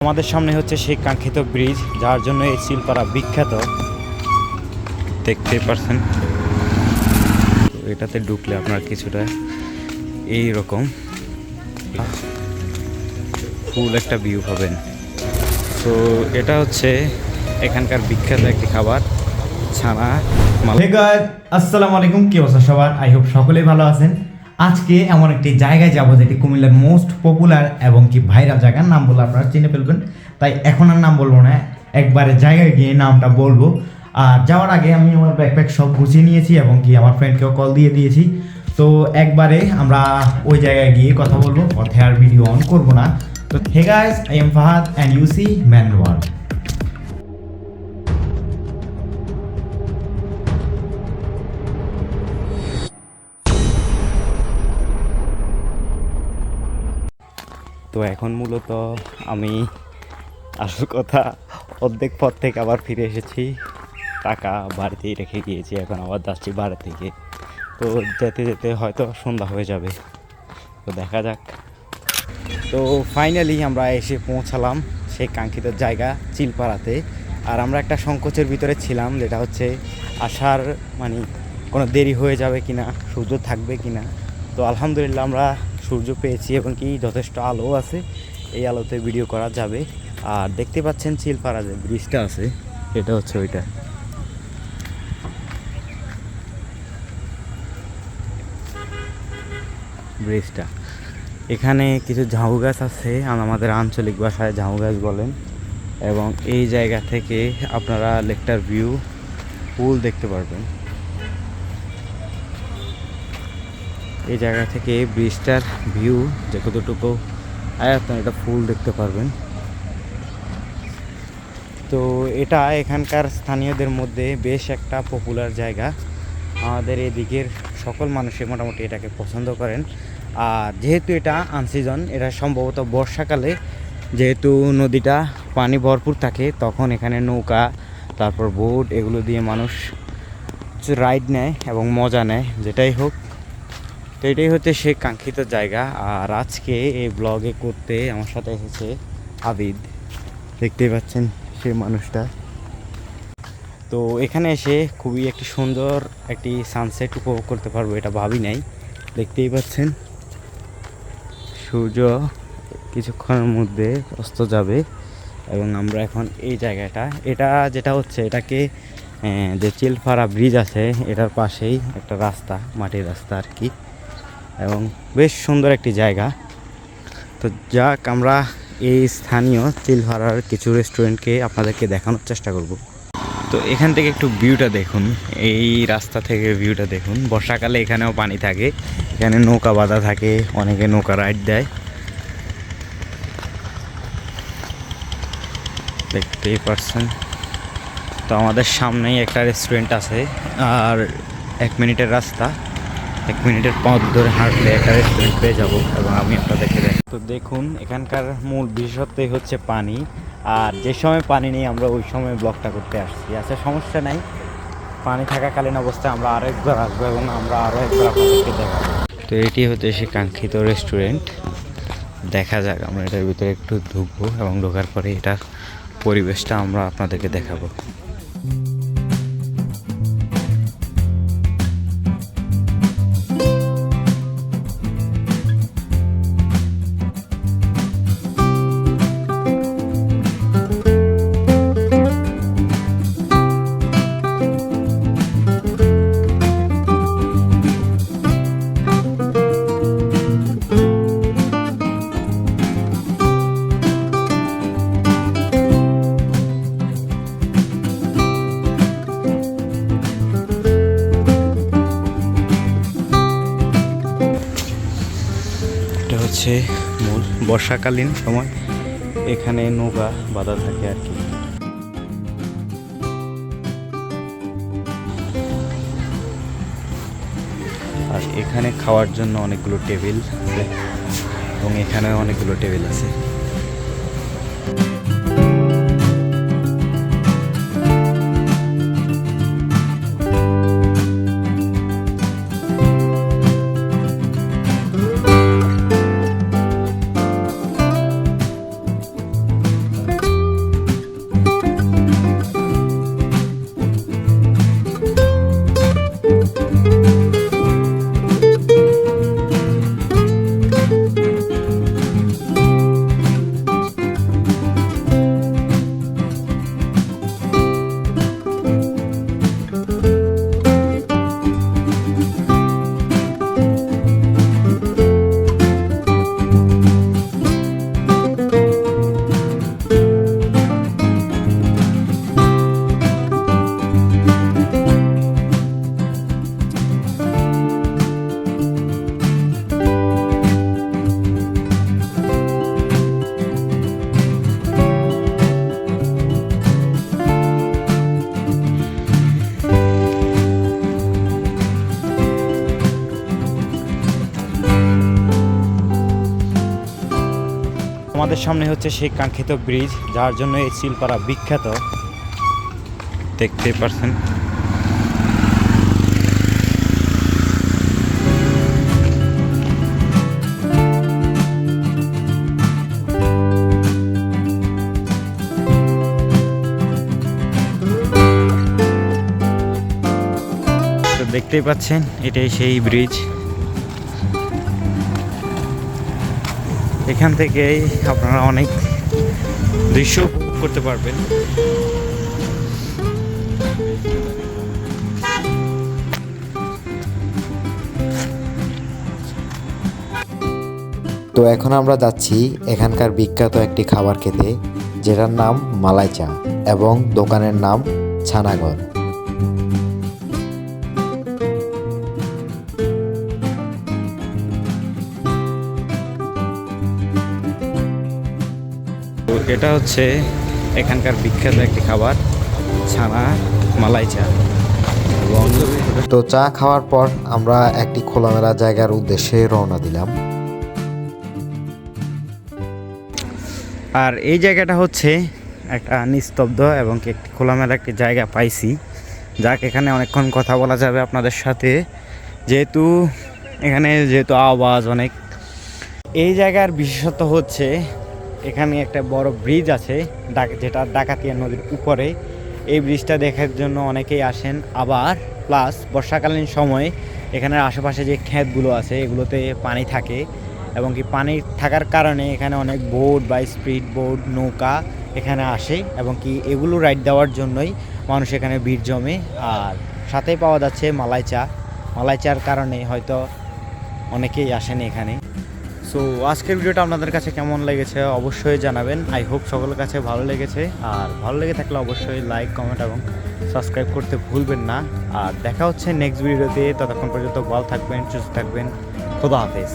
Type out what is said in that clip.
আমাদের সামনে হচ্ছে সেই কাঙ্ক্ষিত ব্রিজ, যার জন্য এই চিলপাড়া বিখ্যাত। দেখতেই পারছেন, এটাতে ঢুকলে আপনার কিছুটা এই রকম ফুল একটা ভিউ পাবেন। তো এটা হচ্ছে এখানকার বিখ্যাত একটি খাবার, ছানা মালাই। হে গাইস, আসসালামু আলাইকুম। কি অবস্থা সবার? আই হোপ সকলেই ভালো আছেন। আজকে এমন একটি জায়গায় যাব যেটি কুমিল্লার মোস্ট পপুলার এবং কি ভাইরাল জায়গার নাম বলে আপনারা চিনে ফেলবেন। তাই এখন আর নাম বলবো না, একবারে জায়গায় গিয়ে নামটা বলবো। আর যাওয়ার আগে আমি আমার ব্যাকপ্যাক সব গুছিয়ে নিয়েছি এবং কি আমার ফ্রেন্ডকেও কল দিয়ে দিয়েছি। তো একবারে আমরা ওই জায়গায় গিয়ে কথা বলবো, পথে আর ভিডিও অন করবো না। তো hey guys, I am Fahad and you see man world. তো এখন মূলত আমি আসল কথা অর্ধেক পথ থেকে আবার ফিরে এসেছি, টাকা বাড়িতেই রেখে গিয়েছি, এখন আবার যাচ্ছি বাড়ি থেকে। তো যেতে যেতে হয়তো সন্ধ্যা হয়ে যাবে, তো দেখা যাক। তো ফাইনালি আমরা এসে পৌঁছালাম সেই কাঙ্ক্ষিত জায়গা চিলপাড়াতে। আর আমরা একটা সংকোচের ভিতরে ছিলাম, যেটা হচ্ছে আসার মানে কোনো দেরি হয়ে যাবে কিনা, সূর্য থাকবে কিনা। তো আলহামদুলিল্লাহ আমরা সূর্য পেয়েছি এবং কি যথেষ্ট আলো আছে, এই আলোতে ভিডিও করা যাবে। আর দেখতে পাচ্ছেন চিলপাড়া যে ব্রিজটা আছে, এটা হচ্ছে ওইটা। ব্রিজটা এখানে কিছু ঝাউ গাছ আছে, আমাদের আঞ্চলিক ভাষায় ঝাউ গাছ বলেন। এবং এই জায়গা থেকে আপনারা লেকটার ভিউ ফুল দেখতে পারবেন। এই জায়গা থেকে ব্রিজটার ভিউ যে কতটুকু আয়তন, এটা ফুল দেখতে পারবেন। তো এটা এখানকার স্থানীয়দের মধ্যে বেশ একটা পপুলার জায়গা, আমাদের এদিকের সকল মানুষই মোটামুটি এটাকে পছন্দ করেন। আর যেহেতু এটা আনসিজন, এটা সম্ভবত বর্ষাকালে যেহেতু নদীটা পানি ভরপুর থাকে, তখন এখানে নৌকা, তারপর বোট, এগুলো দিয়ে মানুষ রাইড নেয় এবং মজা নেয়, যেটাই হোক। তো এটাই হচ্ছে সেই কাঙ্ক্ষিত জায়গা। আর আজকে এই ব্লগে করতে আমার সাথে এসেছে আবিদ, দেখতেই পাচ্ছেন সেই মানুষটা। তো এখানে এসে খুবই একটি সুন্দর একটি সানসেট উপভোগ করতে পারবো, এটা ভাবি নাই। দেখতেই পাচ্ছেন সূর্য কিছুক্ষণের মধ্যে অস্ত যাবে এবং আমরা এখন এই জায়গাটা, এটা যেটা হচ্ছে এটাকে যে চিলপাড়া ব্রিজ আছে এটার পাশেই একটা রাস্তা, মাটির রাস্তা আর কি, এবং বেশ সুন্দর একটি জায়গা। তো যাক, আমরা এই স্থানীয় চিলপাড়ার কিছু রেস্টুরেন্টকে আপনাদেরকে দেখানোর চেষ্টা করব। তো এখান থেকে একটু ভিউটা দেখুন, এই রাস্তা থেকে ভিউটা দেখুন। বর্ষাকালে এখানেও পানি থাকে, এখানে নৌকা বাঁধা থাকে, অনেকে নৌকা রাইড দেয়, দেখতেই পারছেন। তো আমাদের সামনেই একটা রেস্টুরেন্ট আছে, আর 1 মিনিটের রাস্তা, 1 মিনিটের পথ ধরে হাঁটলে একটা রেস্টুরেন্ট পেয়ে যাব এবং আমি আপনাদেরকে দেখ। তো দেখুন, এখানকার মূল বিশেষত্বই হচ্ছে পানি। আর যে সময় পানি নেই আমরা ওই সময় ব্লগটা করতে আসছি। আচ্ছা, সমস্যা নাই, পানি থাকাকালীন অবস্থায় আমরা আরও একবার আসবো এবং আমরা আরও একবার আপনাদেরকে দেখাবো। তো এটি হচ্ছে সে কাঙ্ক্ষিত রেস্টুরেন্ট, দেখা যাক। আমরা এটার ভিতরে একটু ঢুকবো এবং ঢোকার পরে এটার পরিবেশটা আমরা আপনাদেরকে দেখাবো। হচ্ছে মূল বর্ষাকালীন সময় এখানে নৌকা বাঁধা থাকে আর কি। আর এখানে খাওয়ার জন্য অনেকগুলো টেবিল আছে এবং এখানে অনেকগুলো টেবিল আছে। আমাদের সামনে হচ্ছে সেই কাঙ্ক্ষিত ব্রিজ, যার জন্য এই চিলপাড়া বিখ্যাত, দেখতে পারছেন। তো দেখতেই পাচ্ছেন এটাই সেই ব্রিজ। এখান থেকেই আপনারা অনেক দৃশ্য উপভোগ করতে পারবেন। তো এখন আমরা যাচ্ছি এখানকার বিখ্যাত একটি খাবার খেতে, যেটার নাম মালাই চা এবং দোকানের নাম ছানাঘর। তো এটা হচ্ছে এখানকার বিখ্যাত একটি খাবার, ছানা মালাই চা। এবং তো চা খাওয়ার পর আমরা একটি খোলামেলা জায়গার উদ্দেশ্যে রওনা দিলাম। আর এই জায়গাটা হচ্ছে একটা নিস্তব্ধ এবং কি একটি খোলামেলা একটি জায়গা পাইছি, যাক এখানে অনেকক্ষণ কথা বলা যাবে আপনাদের সাথে, যেহেতু আওয়াজ অনেক। এই জায়গার বিশেষত্ব হচ্ছে এখানে একটা বড় ব্রিজ আছে, যেটা ডাকাতিয়া নদীর উপরে। এই ব্রিজটা দেখার জন্য অনেকেই আসেন। আবার প্লাস বর্ষাকালীন সময়ে এখানের আশেপাশে যে ক্ষেতগুলো আছে এগুলোতে পানি থাকে, এবং কি পানি থাকার কারণে এখানে অনেক বোট বা স্পিড বোট, নৌকা এখানে আসে, এবং কি এগুলো রাইড দেওয়ার জন্যই মানুষ এখানে ভিড় জমে। আর সাথেই পাওয়া যাচ্ছে মালাই চা। মালাই চার কারণে হয়তো অনেকেই আসেন এখানে। সো আজকের ভিডিওটা আপনাদের কাছে কেমন লেগেছে অবশ্যই জানাবেন। আই হোপ সকলের কাছে ভালো লেগেছে। আর ভালো লেগে থাকলে অবশ্যই লাইক, কমেন্ট এবং সাবস্ক্রাইব করতে ভুলবেন না। আর দেখা হচ্ছে নেক্সট ভিডিওতে। ততক্ষণ পর্যন্ত ভালো থাকবেন, সুস্থ থাকবেন। খোদা হাফেজ।